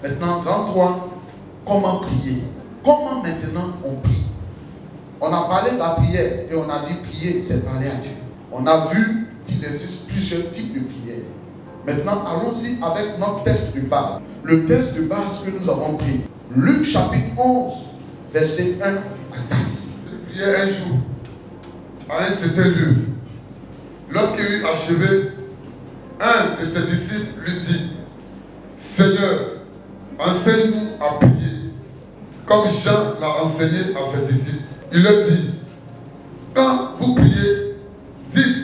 Maintenant, dans 3, comment prier? Comment maintenant on prie? On a parlé de la prière et on a dit prier, c'est parler à Dieu. On a vu qu'il existe plusieurs types de prières. Maintenant, allons-y avec notre texte de base. Le texte de base que nous avons pris. Luc chapitre 11, verset 1 à 4. Il priait un jour, à un certain lieu. Lorsqu'il eut achevé, un de ses disciples lui dit, Seigneur, enseigne-nous à prier, comme Jean l'a enseigné à ses disciples. Il leur dit, quand vous priez, dites,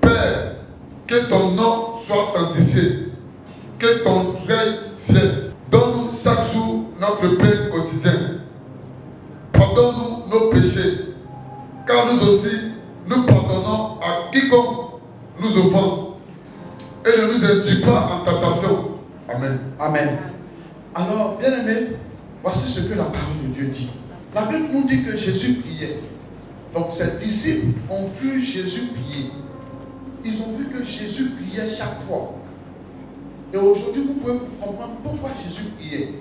Père, que ton nom soit sanctifié, que ton règne vienne. Donne-nous chaque jour notre pain quotidien. Pardonne-nous nos péchés, car nous aussi, nous pardonnons à quiconque nous offense. Et ne nous induis pas en tentation. Amen. Amen. Alors, bien aimé, voici ce que la parole de Dieu dit. La Bible nous dit que Jésus priait. Donc, ses disciples ont vu Jésus prier. Ils ont vu que Jésus priait chaque fois. Et aujourd'hui, vous pouvez comprendre pourquoi Jésus priait.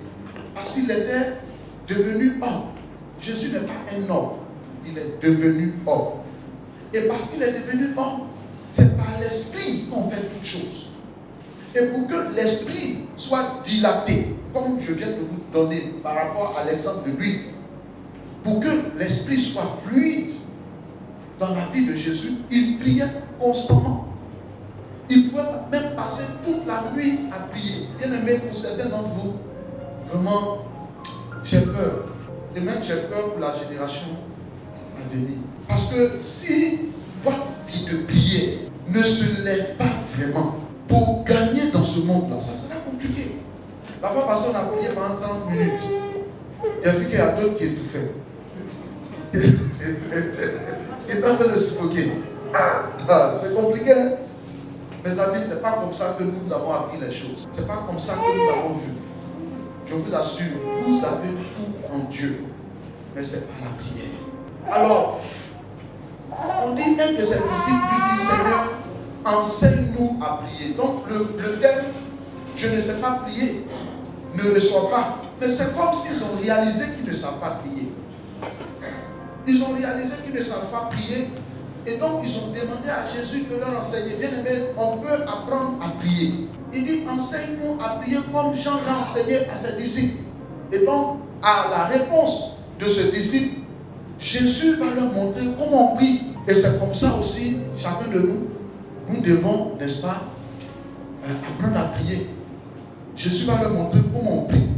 Parce qu'il était devenu homme. Jésus n'est pas un homme. Il est devenu homme. Et parce qu'il est devenu homme, c'est par l'esprit qu'on fait toutes choses. Et pour que l'esprit soit dilaté, comme je viens de vous donner par rapport à l'exemple de lui, pour que l'esprit soit fluide dans la vie de Jésus, il priait constamment. Il pouvait même passer toute la nuit à prier. Bien aimé, pour certains d'entre vous, vraiment, j'ai peur. Et même j'ai peur pour la génération à venir. Parce que si votre vie de prière ne se lève pas vraiment pour gagner dans ce monde-là, ça sera compliqué. La fois passée, on a prié pendant 30 minutes. Il a vu qu'il y a d'autres qui étouffaient. Qui est en train de se suffoquer. C'est compliqué. Hein? Mes amis, ce n'est pas comme ça que nous avons appris les choses. Ce n'est pas comme ça que nous avons vu. Je vous assure, vous avez tout en Dieu. Mais ce n'est pas la prière. Alors, on dit, un de ses disciples lui dit, Seigneur, enseigne-nous à prier. Donc, le terme, je ne sais pas prier, ne reçoit pas. Mais c'est comme s'ils ont réalisé qu'ils ne savent pas prier. Ils ont réalisé qu'ils ne savent pas prier. Et donc, ils ont demandé à Jésus de leur enseigner. Bien aimé, on peut apprendre à prier. Il dit, enseigne-nous à prier comme Jean l'a enseigné à ses disciples. Et donc, à la réponse de ce disciple, Jésus va leur montrer comment on prie. Et c'est comme ça aussi, chacun de nous, nous devons, n'est-ce pas, apprendre à prier. Jésus va leur montrer comment on prie.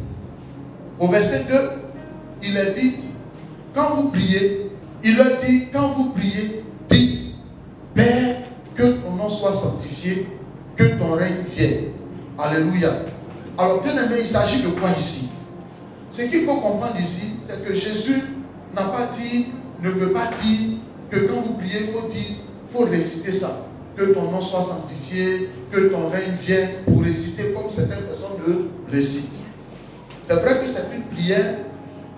Au verset 2, il a dit, quand vous priez, il leur dit, quand vous priez, dites, Père, que ton nom soit sanctifié, que ton règne vienne. Alléluia. Alors, bien aimé, il s'agit de quoi ici? Ce qu'il faut comprendre ici, c'est que Jésus n'a pas dit, ne veut pas dire que quand vous priez, il faut réciter ça. Que ton nom soit sanctifié, que ton règne vienne, pour réciter comme certaines personnes le récitent. C'est vrai que c'est une prière,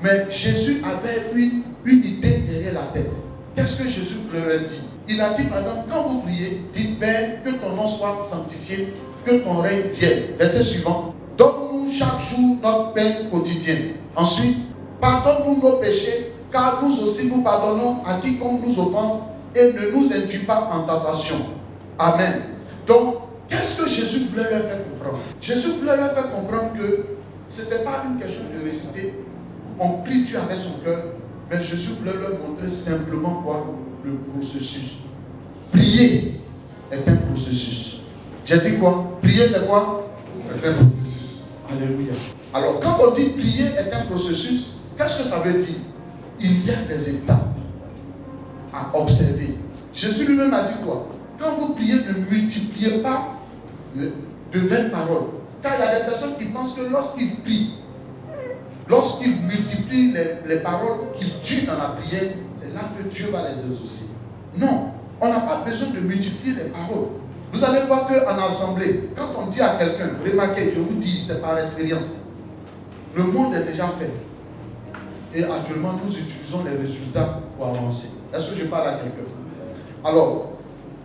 mais Jésus avait une idée derrière la tête. Qu'est-ce que Jésus leur dit? Il a dit par exemple, quand vous priez, dites Père, que ton nom soit sanctifié, que ton règne vienne. Verset suivant. Donne-nous chaque jour notre pain quotidien. Ensuite, pardonne-nous nos péchés, car nous aussi nous pardonnons à quiconque nous offense, et ne nous induis pas en tentation. Amen. Donc, qu'est-ce que Jésus voulait leur faire comprendre? Jésus voulait leur faire comprendre que ce n'était pas une question de réciter. On prie Dieu avec son cœur, mais Jésus voulait leur montrer simplement quoi? Le processus. Prier est un processus. J'ai dit quoi? Prier c'est quoi? C'est un processus. Alléluia. Alors quand on dit prier est un processus, qu'est-ce que ça veut dire? Il y a des étapes à observer. Jésus lui-même a dit quoi? Quand vous priez, ne multipliez pas de vaines paroles. Car il y a des personnes qui pensent que lorsqu'ils prient, lorsqu'ils multiplient les paroles qu'ils tuent dans la prière, c'est là que Dieu va les exaucer. Non, on n'a pas besoin de multiplier les paroles. Vous allez voir qu'en assemblée, quand on dit à quelqu'un, remarquez, je vous dis, c'est par expérience, le monde est déjà fait. Et actuellement, nous utilisons les résultats pour avancer. Est-ce que je parle à quelqu'un? Alors,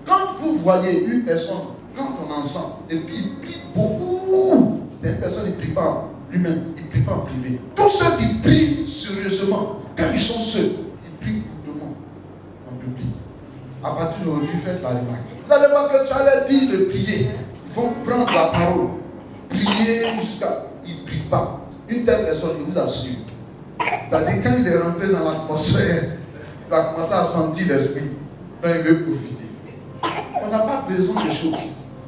quand vous voyez une personne, quand on est ensemble, et puis il prie beaucoup, c'est une personne qui ne prie pas. lui-même, il ne prie pas en privé. Tous ceux qui prient sérieusement, quand ils sont seuls, ils prient lourdement en public. À partir d'aujourd'hui, faites la remarque. Vous allez voir que tu allais dire de prier. Ils vont prendre la parole, prier jusqu'à... Ils ne prient pas. Une telle personne, je vous assure. C'est-à-dire, quand il est rentré dans l'atmosphère, il a commencé à sentir l'esprit. Donc, il veut profiter. On n'a pas besoin de choses.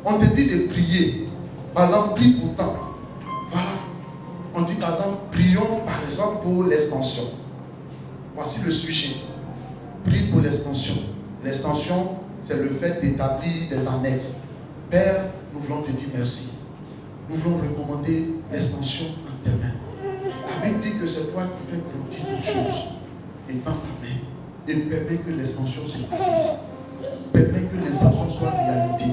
On te dit de prier. Par exemple, prie pour tant. Voilà. On dit par exemple, prions par exemple pour l'extension. Voici le sujet. Prie pour l'extension. L'extension, c'est le fait d'établir des annexes. Père, nous voulons te dire merci. Nous voulons recommander l'extension en tes mains. La Bible dit que c'est toi qui fais grandir les choses. Et dans ta main. Et permet que l'extension se réalise. Permet que l'extension soit réalité.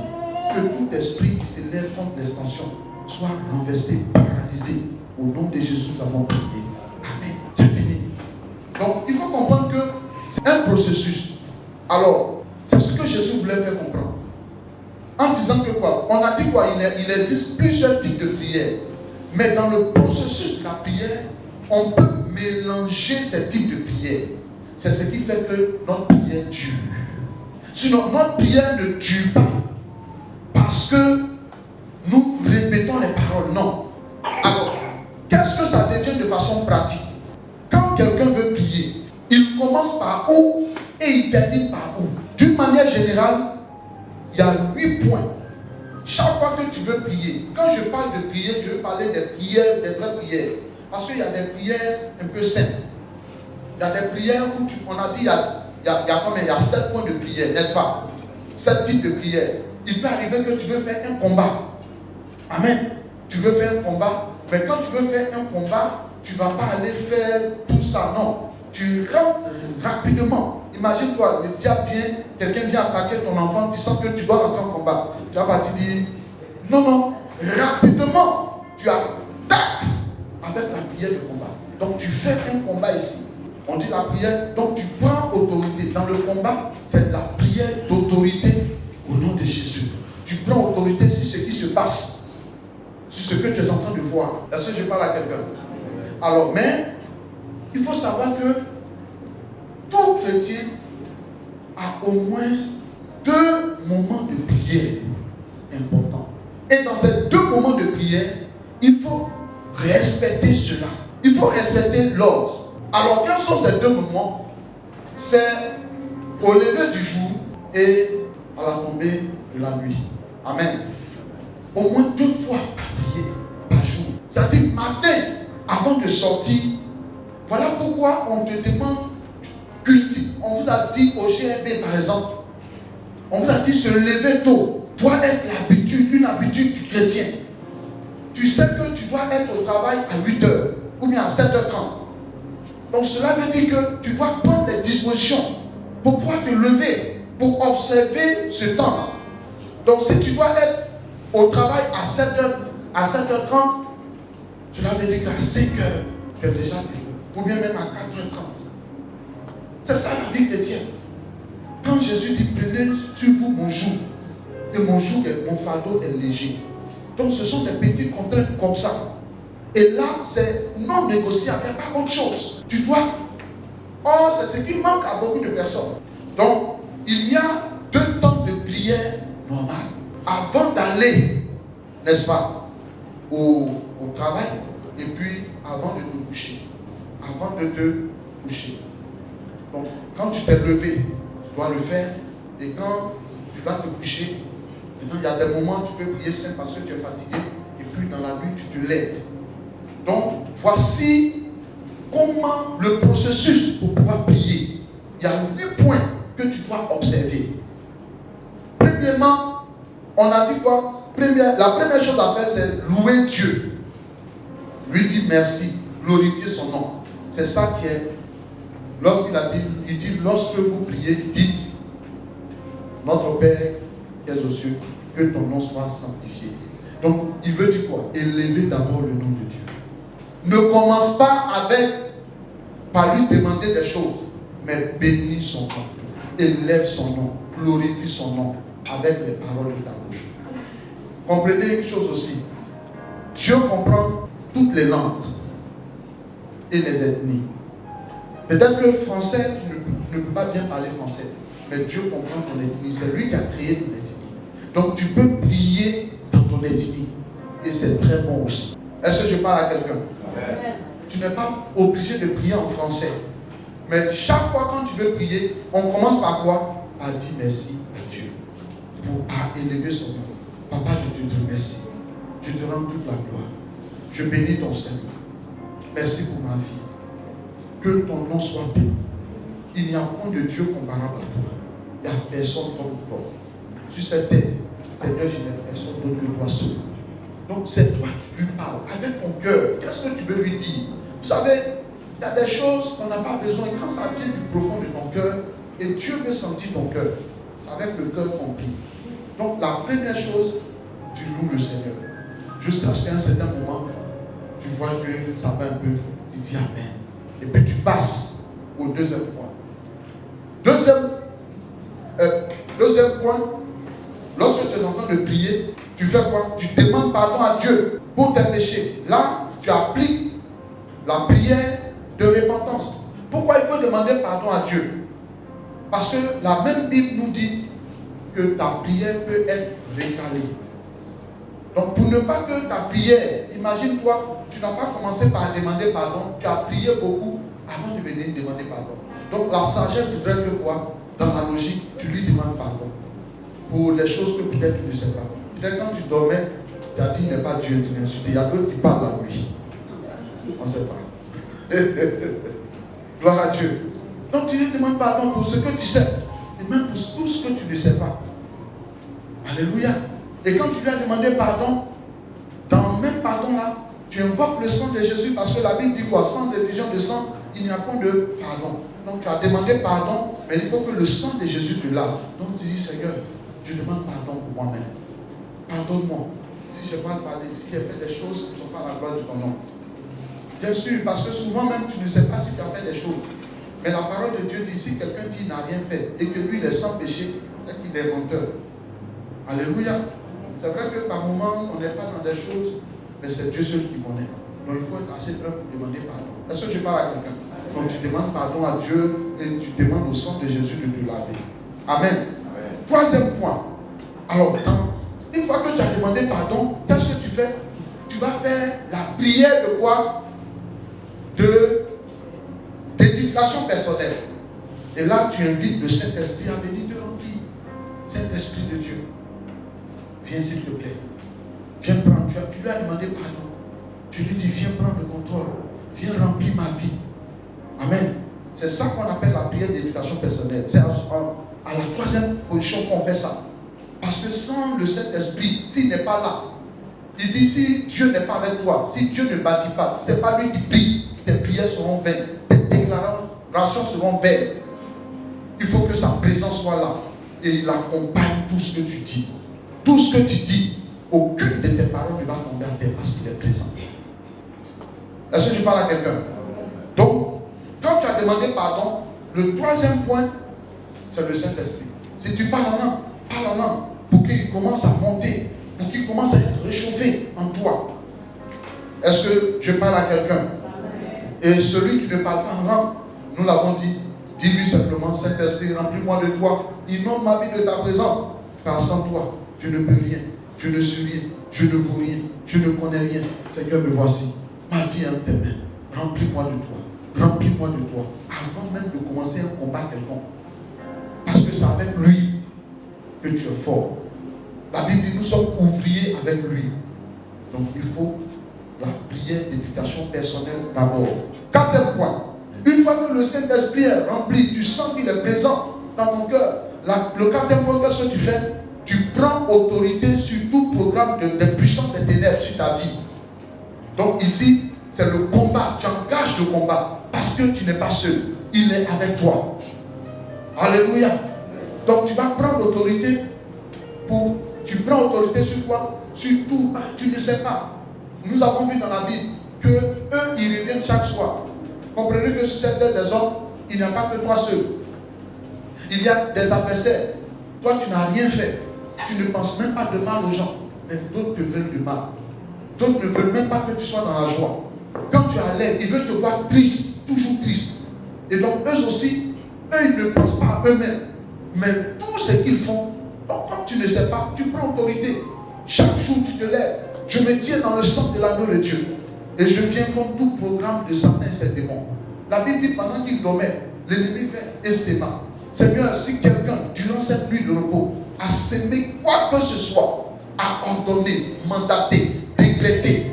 Que tout esprit qui s'élève contre l'extension soit renversé, paralysé. Au nom de Jésus, nous avons prié. Amen. C'est fini. Donc, il faut comprendre que c'est un processus. Alors, c'est ce que Jésus voulait faire comprendre. En disant que quoi? On a dit quoi? Il existe plusieurs types de prières. Mais dans le processus de la prière, on peut mélanger ces types de prières. C'est ce qui fait que notre prière dure. Sinon, notre prière ne dure pas parce que nous répétons les paroles. Non. Alors, qu'est-ce que ça devient de façon pratique? Quand quelqu'un veut prier, il commence par où et il termine par où? D'une manière générale, il y a 8 points. Chaque fois que tu veux prier, quand je parle de prière, je veux parler des prières, des vraies prières. Parce qu'il y a des prières un peu simples. Il y a des prières où on a dit, il y a 7 points de prière, n'est-ce pas? 7 types de prières. Il peut arriver que tu veux faire un combat. Amen. Tu veux faire un combat, mais quand tu veux faire un combat, tu ne vas pas aller faire tout ça, non. Tu rentres rapidement. Imagine-toi, le diable vient, quelqu'un vient attaquer ton enfant, tu sens que tu dois rentrer en combat. Tu vas pas te dire, non, rapidement, tu attaques avec la prière de combat. Donc tu fais un combat ici. On dit la prière, donc tu prends autorité. Dans le combat, c'est la prière d'autorité au nom de Jésus. Tu prends autorité sur ce qui se passe, sur ce que tu es en train de voir. Est-ce que je parle à quelqu'un? Alors, mais, il faut savoir que tout chrétien a au moins 2 moments de prière importants. Et dans ces 2 moments de prière, il faut respecter cela. Il faut respecter l'ordre. Alors, quels sont ces 2 moments? C'est au lever du jour et à la tombée de la nuit. Amen. Au moins 2 fois à prier par jour. C'est-à-dire matin, avant de sortir. Voilà pourquoi on te demande cultive. On vous a dit au GRB par exemple, on vous a dit se lever tôt doit être l'habitude, une habitude du chrétien. Tu sais que tu dois être au travail à 8h ou bien à 7h30. Donc cela veut dire que tu dois prendre des dispositions pour pouvoir te lever, pour observer ce temps. Donc si tu dois être au travail à 7h30, cela veut dire qu'à 5h, tu es déjà levé. Ou bien même à 4h30. C'est ça la vie chrétienne. Quand Jésus dit prenez sur vous mon joug, et mon fardeau est léger. Donc ce sont des petites contraintes comme ça. Et là, c'est non négociable, il n'y a pas autre chose. Tu dois. Or, c'est ce qui manque à beaucoup de personnes. Donc, il y a 2 temps de prière normale. Avant d'aller, n'est-ce pas, au travail, et puis avant de te coucher. Avant de te coucher. Donc, quand tu t'es levé, tu dois le faire. Et quand tu vas te coucher, maintenant, il y a des moments où tu peux prier simple parce que tu es fatigué. Et puis, dans la nuit, tu te lèves. Donc, voici comment le processus pour pouvoir prier. Il y a 8 points que tu dois observer. Premièrement, on a dit quoi? La première chose à faire, c'est louer Dieu. Lui dire merci, glorifier son nom. C'est ça qui est. Lorsqu'il a dit, il dit, lorsque vous priez, dites, notre Père qui es aux cieux, que ton nom soit sanctifié. Donc, il veut dire quoi? Élever d'abord le nom de Dieu. Ne commence pas par lui demander des choses, mais bénis son nom, élève son nom, glorifie son nom avec les paroles de ta bouche. Comprenez une chose aussi. Dieu comprend toutes les langues et les ethnies. Peut-être que français, tu ne peux pas bien parler français, mais Dieu comprend ton ethnie. C'est lui qui a créé ton ethnie. Donc tu peux prier dans ton ethnie. Et c'est très bon aussi. Est-ce que je parle à quelqu'un? Tu n'es pas obligé de prier en français. Mais chaque fois quand tu veux prier, on commence par quoi? Par dire merci à Dieu. Par élever son nom. Papa, je te remercie. Je te rends toute la gloire. Je bénis ton Seigneur. Merci pour ma vie. Que ton nom soit béni. Il n'y a point de Dieu comparable à toi. Il n'y a personne comme toi. Sur cette terre, Seigneur, je n'ai personne d'autre que toi seul. Donc c'est toi qui lui parles avec ton cœur. Qu'est-ce que tu veux lui dire? Vous savez, il y a des choses qu'on n'a pas besoin. Quand ça vient du profond de ton cœur, et Dieu veut sentir ton cœur, c'est avec le cœur compris. Donc la première chose, tu loues le Seigneur. Jusqu'à ce qu'à un certain moment, tu vois que ça va un peu, tu dis Amen. Et puis tu passes au deuxième point. Deuxième point, lorsque tu es en train de prier, tu fais quoi? Tu demandes pardon à Dieu pour tes péchés. Là, tu appliques la prière de repentance. Pourquoi il faut demander pardon à Dieu? Parce que la même Bible nous dit que ta prière peut être récalée. Donc pour ne pas que ta prière, imagine-toi, tu n'as pas commencé par demander pardon, tu as prié beaucoup avant de venir demander pardon. Donc la sagesse voudrait que quoi? Dans la logique, tu lui demandes pardon pour les choses que peut-être tu ne sais pas. Peut-être quand tu dormais, tu as dit n'est pas Dieu, tu l'as insulté. Il y a d'autres qui parlent la nuit. On ne sait pas. Gloire à Dieu. Donc tu lui demandes pardon pour ce que tu sais. Et même pour tout ce que tu ne sais pas. Alléluia. Et quand tu lui as demandé pardon, dans le même pardon là, tu invoques le sang de Jésus parce que la Bible dit quoi? Sans effusion de sang, il n'y a point de pardon. Donc tu as demandé pardon, mais il faut que le sang de Jésus te lave. Donc tu dis Seigneur, je demande pardon pour moi-même. Pardonne-moi. Si j'ai mal parlé, si j'ai fait des choses qui ne sont pas à la gloire de ton nom. Bien sûr, parce que souvent même tu ne sais pas si tu as fait des choses. Mais la parole de Dieu dit, si quelqu'un qui n'a rien fait et que lui il est sans péché, c'est qu'il est menteur. Alléluia. C'est vrai que par moments, on n'est pas dans des choses, mais c'est Dieu seul qui connaît. Donc il faut être assez humble pour demander pardon. Est-ce que je parle à quelqu'un? Donc tu demandes pardon à Dieu et tu demandes au sang de Jésus de te laver. Amen. Amen. Troisième point. Alors, une fois que tu as demandé pardon, qu'est-ce que tu fais? Tu vas faire la prière de quoi? D'édification personnelle. Et là, tu invites le Saint-Esprit à venir te remplir. Saint-Esprit de Dieu, viens s'il te plaît. Viens prendre. Tu lui as demandé pardon. Tu lui dis, viens prendre le contrôle. Viens remplir ma vie. Amen. C'est ça qu'on appelle la prière d'éducation personnelle. C'est à la troisième position qu'on fait ça. Parce que sans le Saint-Esprit, s'il n'est pas là, il dit si Dieu n'est pas avec toi, si Dieu ne bâtit pas, si ce n'est pas lui qui prie, tes prières seront vaines, tes déclarations seront vaines. Il faut que sa présence soit là. Et il accompagne tout ce que tu dis. Tout ce que tu dis, aucune de tes paroles ne va tomber à terre parce qu'il est présent. Est-ce que je parle à quelqu'un? Donc, quand tu as demandé pardon, le troisième point, c'est le Saint-Esprit. Si tu parles en langue, pour qu'il commence à monter, pour qu'il commence à être réchauffé en toi. Est-ce que je parle à quelqu'un? Et celui qui ne parle pas en langue, nous l'avons dit, dis-lui simplement, Saint-Esprit, remplis-moi de toi, inonde ma vie de ta présence, car sans toi, je ne peux rien, je ne suis rien, je ne vaux rien, je ne connais rien. Seigneur, me voici, ma vie est en tes mains, remplis-moi de toi, remplis-moi de toi, avant même de commencer un combat quelconque. Parce que c'est avec lui que tu es fort. La Bible dit, nous sommes ouvriers avec lui. Donc il faut la prière d'éducation personnelle d'abord. Quatrième point. Une fois que le Saint-Esprit est rempli, tu sens qu'il est présent dans ton cœur. Le quatrième point, qu'est-ce que tu fais? Tu prends autorité sur tout programme de puissance des ténèbres sur ta vie. Donc ici, c'est le combat. Tu engages le combat parce que tu n'es pas seul. Il est avec toi. Alléluia. Donc tu vas prendre l'autorité pour... Tu prends autorité sur quoi? Sur tout. Tu ne sais pas. Nous avons vu dans la Bible que eux, ils reviennent chaque soir. Comprenez que sur cette terre des hommes, il n'y a pas que toi seul. Il y a des adversaires. Toi, tu n'as rien fait. Tu ne penses même pas de mal aux gens. Mais d'autres te veulent du mal. D'autres ne veulent même pas que tu sois dans la joie. Quand tu es à l'aise, ils veulent te voir triste, toujours triste. Et donc eux aussi, eux, ils ne pensent pas à eux-mêmes. Mais tout ce qu'ils font, donc quand tu ne sais pas, tu prends autorité. Chaque jour, tu te lèves. Je me tiens dans le sang de l'agneau de Dieu. Et je viens contre tout programme de Satan et ses démons. La Bible dit pendant qu'il dormait, l'ennemi vient et sème. Seigneur, si quelqu'un, durant cette nuit de repos, a sémé quoi que ce soit, a ordonné, mandaté, décrété.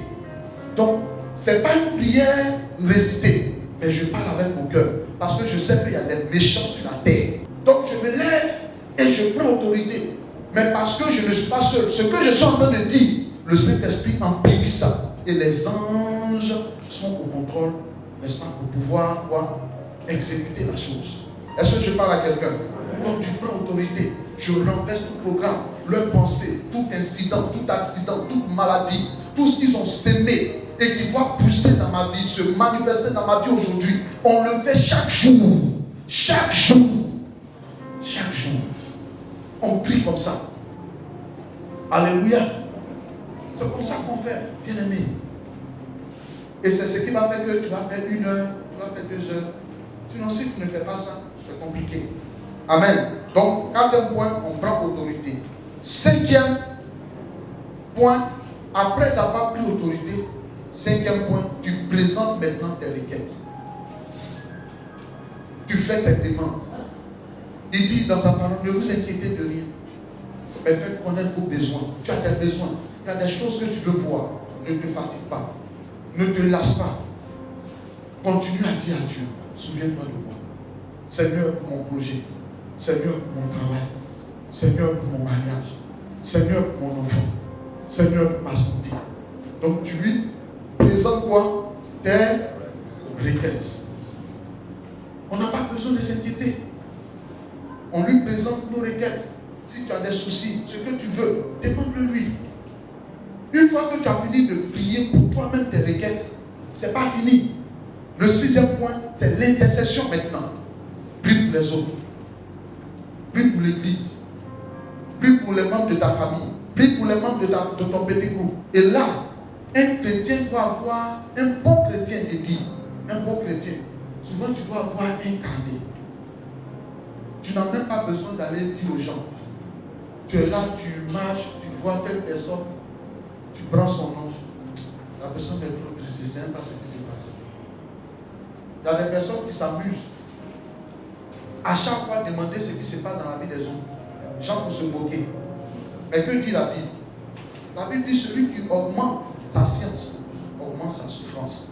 Donc, ce n'est pas une prière récitée, mais je parle avec mon cœur. Parce que je sais qu'il y a des méchants sur la terre. Donc, je me lève et je prends autorité. Mais parce que je ne suis pas seul, ce que je suis en train de dire, le Saint-Esprit amplifie ça. Et les anges sont au contrôle, n'est-ce pas, pour pouvoir quoi, exécuter la chose. Est-ce que je parle à quelqu'un? Donc tu prends autorité. Je renverse tout programme, leurs pensées, tout incident, tout accident, toute maladie, tout ce qu'ils ont sémé et qui doit pousser dans ma vie, se manifester dans ma vie aujourd'hui. On le fait chaque jour. Chaque jour. Chaque jour. On prie comme ça. Alléluia. C'est comme ça qu'on fait, bien aimé. Et c'est ce qui va faire que tu vas faire 1 heure, tu vas faire 2 heures. Sinon, si tu ne fais pas ça, c'est compliqué. Amen. Donc, 4e point, on prend autorité. 5e point, après avoir pris autorité, 5e point, tu présentes maintenant tes requêtes. Tu fais tes demandes. Il dit dans sa parole, ne vous inquiétez de rien. Mais faites connaître vos besoins. Tu as des besoins. Il y a des choses que tu veux voir. Ne te fatigue pas. Ne te lasse pas. Continue à dire à Dieu, souviens-toi de moi. Seigneur, pour mon projet. Seigneur, pour mon travail. Seigneur, pour mon mariage. Seigneur, pour mon enfant. Seigneur, pour ma santé. Donc tu lui présentes quoi? Tes requêtes. On n'a pas besoin de s'inquiéter. On lui présente nos requêtes. Si tu as des soucis, ce que tu veux, demande-le lui. Une fois que tu as fini de prier pour toi-même tes requêtes, ce n'est pas fini. Le 6e point, c'est l'intercession maintenant. Prie pour les autres. Prie pour l'église. Prie pour les membres de ta famille. Prie pour les membres de ton petit groupe. Et là, un chrétien doit avoir, un bon chrétien de dire, un bon chrétien, souvent tu dois avoir un carnet. Tu n'as même pas besoin d'aller dire aux gens. Tu es là, tu marches, tu vois telle personne, tu prends son nom. La personne est trop triste, je ne sais même pas ce qui s'est passé. Il y a des personnes qui s'amusent. À chaque fois, demander ce qui se passe dans la vie des autres. Gens pour se moquer. Mais que dit la Bible? La Bible dit celui qui augmente sa science, augmente sa souffrance.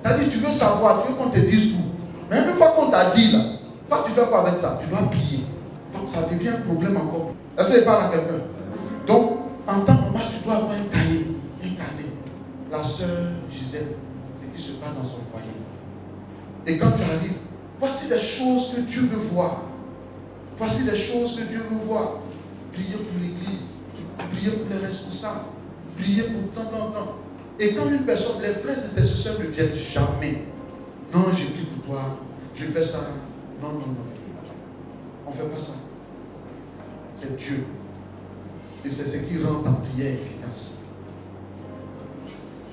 C'est-à-dire, tu veux savoir, tu veux qu'on te dise tout. Mais une fois qu'on t'a dit là, toi tu fais quoi avec ça? Tu dois prier. Donc ça devient un problème encore. Est-ce que je parle à quelqu'un? Donc, en tant que mari, tu dois avoir un cahier, un carnet. La sœur Gisèle, ce qui se passe dans son foyer. Et quand tu arrives, voici les choses que Dieu veut voir. Voici les choses que Dieu veut voir. Priez pour l'église, priez pour les responsables, priez pour tant. Et quand une personne, les frères intercesseurs ne viennent jamais. Non, je prie pour toi, je fais ça. Non. On ne fait pas ça. C'est Dieu. Et c'est ce qui rend ta prière efficace.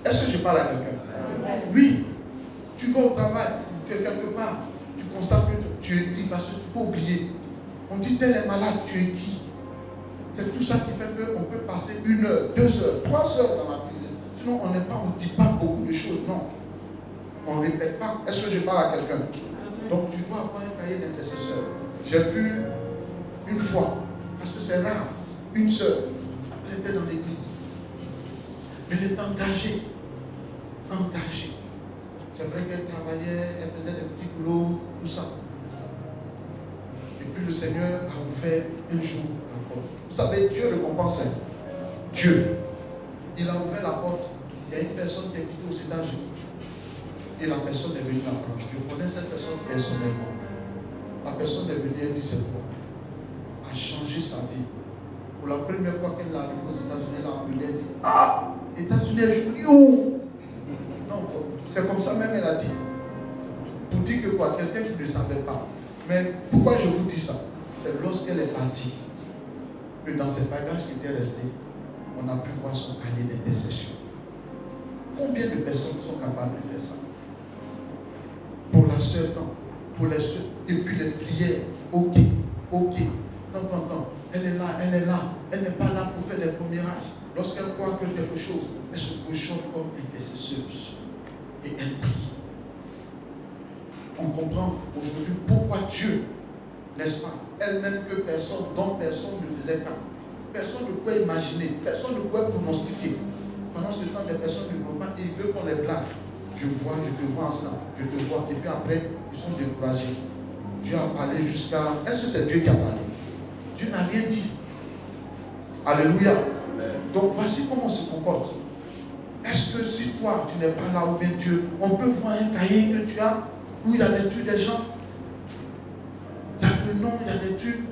Est-ce que je parle à quelqu'un? Oui. Tu vas au travail, tu es quelque part, tu constates que tu es pris parce que tu peux oublier. On dit tel est malade, tu es qui? C'est tout ça qui fait qu'on peut passer 1 heure, 2 heures, 3 heures dans la cuisine. Sinon, on ne dit pas beaucoup de choses. Non. On ne répète pas. Est-ce que je parle à quelqu'un? Donc, tu dois avoir un cahier d'intercesseur. J'ai vu une fois, parce que c'est rare, une sœur, elle était dans l'église. Mais elle était engagée. C'est vrai qu'elle travaillait, elle faisait des petits boulots, tout ça. Et puis le Seigneur a ouvert un jour la porte. Vous savez, Dieu récompense. Dieu. Il a ouvert la porte. Il y a une personne qui est quittée aux États-Unis. Et la personne est venue la prendre. Je connais cette personne personnellement. La personne est venue, elle dit c'est quoi? A changé sa vie. Pour la première fois qu'elle arrive aux États-Unis, elle a appelé, elle dit ah, États-Unis, je dis où? Non, c'est comme ça même elle a dit. Pour dire que quoi? Quelqu'un qui ne savait pas. Mais pourquoi je vous dis ça? C'est lorsqu'elle est partie, que dans ses bagages qui étaient restés, on a pu voir son cahier d'intercession. Combien de personnes sont capables de faire ça? Pour la sœur, non. Pour les sœurs. Et puis les prières. Ok. Non. Elle est là. Elle n'est pas là pour faire des commérages. Lorsqu'elle voit que quelque chose, elle se positionne comme intercesseuse. Et elle prie. On comprend aujourd'hui pourquoi Dieu, n'est-ce pas, elle-même que personne, dont personne ne faisait cas. Personne ne pouvait imaginer, personne ne pouvait pronostiquer. Pendant ce temps, les personnes ne vont pas, ils veulent qu'on les blague. Je te vois ensemble, je te vois. Et puis après, ils sont découragés. Dieu a parlé jusqu'à... Est-ce que c'est Dieu qui a parlé? Dieu n'a rien dit. Alléluia. Donc voici comment on se comporte. Est-ce que si toi, tu n'es pas là où bien Dieu, on peut voir un cahier que tu as, où il y a des trucs des gens. Il y a le nom, il y a des trucs.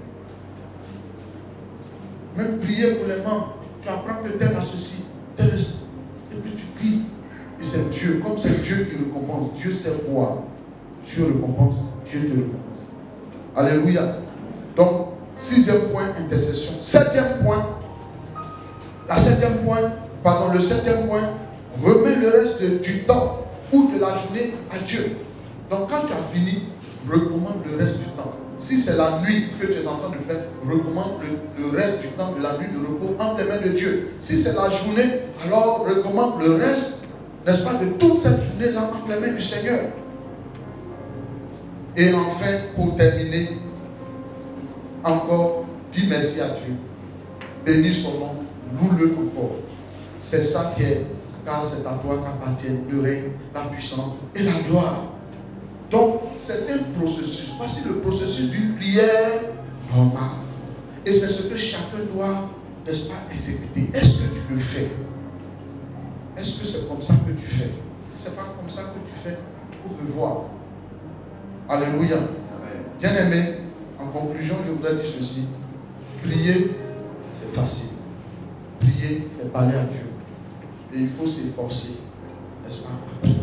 Même prier pour les membres. Tu apprends que tel a ceci, tel a ceci. Et puis tu pries. Et c'est Dieu. Comme c'est Dieu qui récompense. Dieu sait voir. Dieu récompense. Dieu te récompense. Alléluia. Donc, 6e point, intercession. 7e point. Le 7e point, remets le reste du temps ou de la journée à Dieu. Donc quand tu as fini, recommande le reste du temps. Si c'est la nuit que tu es en train de faire, recommande le reste du temps de la nuit de repos entre les mains de Dieu. Si c'est la journée, alors recommande le reste, n'est-ce pas, de toute cette journée-là entre les mains du Seigneur. Et enfin, pour terminer, encore, dis merci à Dieu. Bénis son nom, loue-le encore. C'est ça qui est, car c'est à toi qu'appartiennent le règne, la puissance et la gloire. Donc, c'est un processus. Voici le processus d'une prière normale. Et c'est ce que chacun doit, n'est-ce pas, exécuter. Est-ce que tu le fais? Est-ce que c'est comme ça que tu fais? Si ce n'est pas comme ça que tu fais, pour le voir. Alléluia. Bien-aimé, en conclusion, je voudrais dire ceci. Prier, c'est facile. Prier, c'est parler à Dieu. Et il faut s'efforcer, n'est-ce pas, à prier.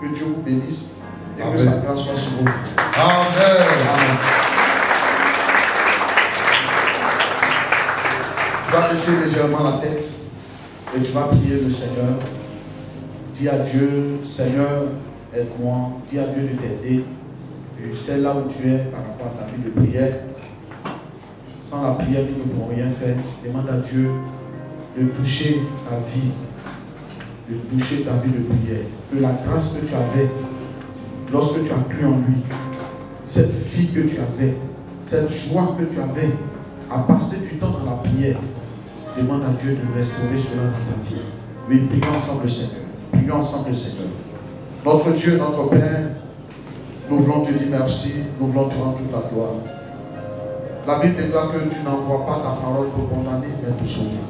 Que Dieu vous bénisse et que sa grâce soit sur vous. Amen. Tu vas baisser légèrement la tête et tu vas prier le Seigneur. Dis à Dieu, Seigneur, aide-moi. Dis à Dieu de t'aider. Tu sais là où tu es par rapport à ta vie de prière. Sans la prière, nous ne pouvons rien faire. Demande à Dieu de toucher ta vie, de toucher ta vie de prière. Que la grâce que tu avais lorsque tu as cru en lui, cette vie que tu avais, cette joie que tu avais à passer du temps dans la prière, demande à Dieu de restaurer cela dans ta vie. Oui, prions ensemble le Seigneur. Prions ensemble le Seigneur. Notre Dieu, notre Père, nous voulons te dire merci, nous voulons te rendre toute la gloire. La Bible déclare que tu n'envoies pas ta parole pour condamner, mais pour sauver.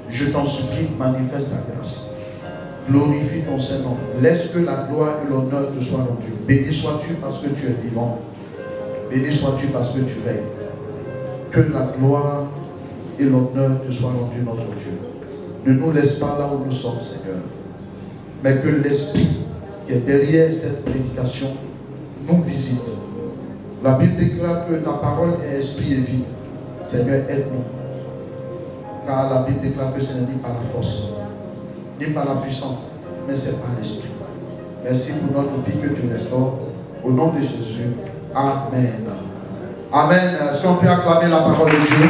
Je t'en supplie, manifeste ta grâce. Glorifie ton Saint-Nom. Laisse que la gloire et l'honneur te soient rendus. Béni sois-tu parce que tu es vivant. Béni sois-tu parce que tu règnes. Que la gloire et l'honneur te soient rendus, notre Dieu. Ne nous laisse pas là où nous sommes, Seigneur. Mais que l'Esprit qui est derrière cette prédication nous visite. La Bible déclare que ta parole est esprit et vie. Seigneur, aide-nous. Car la Bible déclare que ce n'est ni par la force, ni par la puissance, mais c'est par l'Esprit. Merci pour notre vie que tu restaures. Au nom de Jésus. Amen. Amen. Est-ce qu'on peut acclamer la parole de Dieu?